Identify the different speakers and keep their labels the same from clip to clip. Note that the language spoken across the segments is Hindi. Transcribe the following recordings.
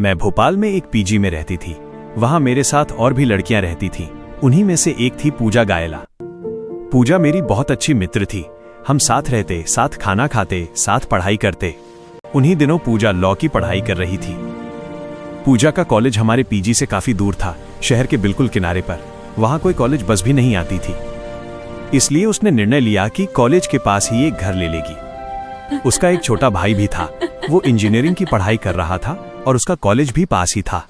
Speaker 1: मैं भोपाल में एक पीजी में रहती थी। वहां मेरे साथ और भी लड़कियां रहती थीं। उन्हीं में से एक थी पूजा गायला। पूजा मेरी बहुत अच्छी मित्र थी। हम साथ रहते, साथ खाना खाते, साथ पढ़ाई करते। उन्हीं दिनों पूजा लॉ की पढ़ाई कर रही थी। पूजा का कॉलेज हमारे पीजी से काफी दूर था, शहर के बिल्कुल किनारे पर। वहां कोई कॉलेज बस भी नहीं आती थी, इसलिए उसने निर्णय लिया कि कॉलेज के पास ही एक घर ले लेगी। उसका एक छोटा भाई भी था। वो इंजीनियरिंग की पढ़ाई कर रहा था और उसका कॉलेज भी पास ही था।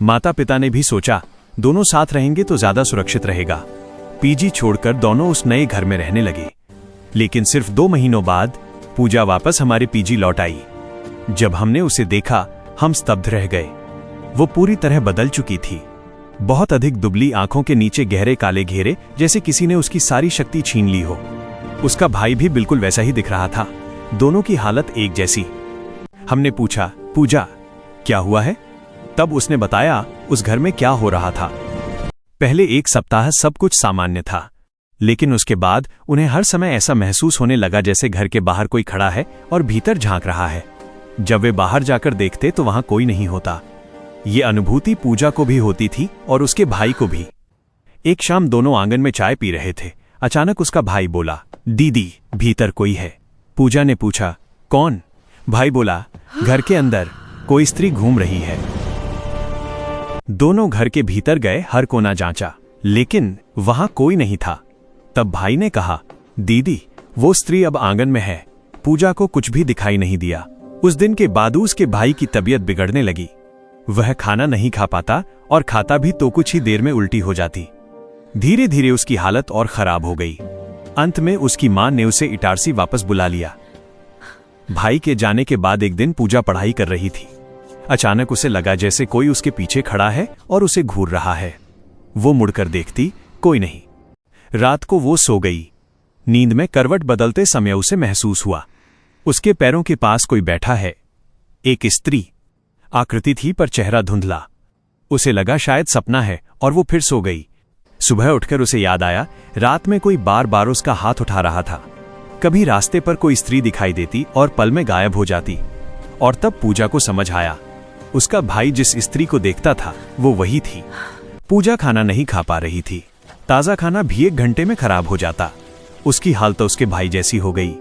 Speaker 1: माता पिता ने भी सोचा दोनों साथ रहेंगे तो ज्यादा सुरक्षित रहेगा। पीजी छोड़कर दोनों उस नए घर में रहने लगे। लेकिन सिर्फ 2 महीनों बाद पूजा वापस हमारे पीजी लौट आई। जब हमने उसे देखा, हम स्तब्ध रह गए। वो पूरी तरह बदल चुकी थी। बहुत अधिक दुबली, आंखों के नीचे गहरे काले घेरे, जैसे किसी ने उसकी सारी शक्ति छीन ली हो। उसका भाई भी बिल्कुल वैसा ही दिख रहा था। दोनों की हालत एक जैसी। हमने पूछा, पूजा क्या हुआ है? तब उसने बताया उस घर में क्या हो रहा था। पहले 1 सप्ताह सब कुछ सामान्य था, लेकिन उसके बाद उन्हें हर समय ऐसा महसूस होने लगा जैसे घर के बाहर कोई खड़ा है और भीतर झांक रहा है। जब वे बाहर जाकर देखते तो वहां कोई नहीं होता। ये अनुभूति पूजा को भी होती थी और उसके भाई को भी। एक शाम दोनों आंगन में चाय पी रहे थे। अचानक उसका भाई बोला, दीदी भीतर कोई है। पूजा ने पूछा, कौन? भाई बोला, घर के अंदर कोई स्त्री घूम रही है। दोनों घर के भीतर गए, हर कोना जांचा, लेकिन वहां कोई नहीं था। तब भाई ने कहा, दीदी वो स्त्री अब आंगन में है। पूजा को कुछ भी दिखाई नहीं दिया। उस दिन के बाद उसके भाई की तबीयत बिगड़ने लगी। वह खाना नहीं खा पाता और खाता भी तो कुछ ही देर में उल्टी हो जाती। धीरे धीरे उसकी हालत और खराब हो गई। अंत में उसकी मां ने उसे इटारसी वापस बुला लिया। भाई के जाने के बाद एक दिन पूजा पढ़ाई कर रही थी। अचानक उसे लगा जैसे कोई उसके पीछे खड़ा है और उसे घूर रहा है। वो मुड़कर देखती, कोई नहीं। रात को वो सो गई। नींद में करवट बदलते समय उसे महसूस हुआ उसके पैरों के पास कोई बैठा है। एक स्त्री आकृति थी पर चेहरा धुंधला। उसे लगा शायद सपना है और वो फिर सो गई। सुबह उठकर उसे याद आया रात में कोई बार बार उसका हाथ उठा रहा था। कभी रास्ते पर कोई स्त्री दिखाई देती और पल में गायब हो जाती। और तब पूजा को समझ आया उसका भाई जिस स्त्री को देखता था वो वही थी। पूजा खाना नहीं खा पा रही थी। ताज़ा खाना भी 1 घंटे में खराब हो जाता। उसकी हालत उसके भाई जैसी हो गई।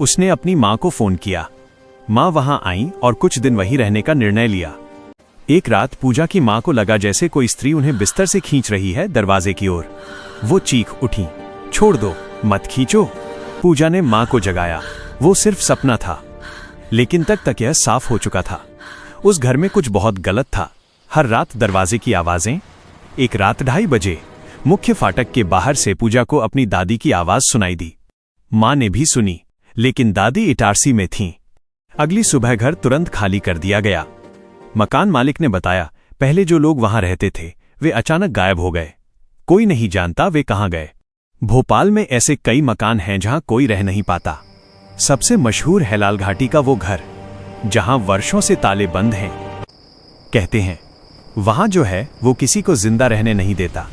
Speaker 1: उसने अपनी मां को फोन किया। मां वहां आई और कुछ दिन वहीं रहने का निर्णय लिया। एक रात पूजा की मां को लगा जैसे कोई स्त्री उन्हें बिस्तर से खींच रही है दरवाजे की ओर। वो चीख उठी, छोड़ दो, मत खींचो। पूजा ने मां को जगाया। वो सिर्फ सपना था, लेकिन तक यह साफ हो चुका था। उस घर में कुछ बहुत गलत था। हर रात दरवाजे की आवाजें। एक रात 2:30 बजे मुख्य फाटक के बाहर से पूजा को अपनी दादी की आवाज सुनाई दी। मां ने भी सुनी, लेकिन दादी इटारसी में थीं। अगली सुबह घर तुरंत खाली कर दिया गया। मकान मालिक ने बताया पहले जो लोग वहां रहते थे वे अचानक गायब हो गए। कोई नहीं जानता वे कहां गए। भोपाल में ऐसे कई मकान हैं जहां कोई रह नहीं पाता। सबसे मशहूर है लाल घाटी का वो घर जहां वर्षों से ताले बंद हैं। कहते हैं वहां जो है वो किसी को जिंदा रहने नहीं देता।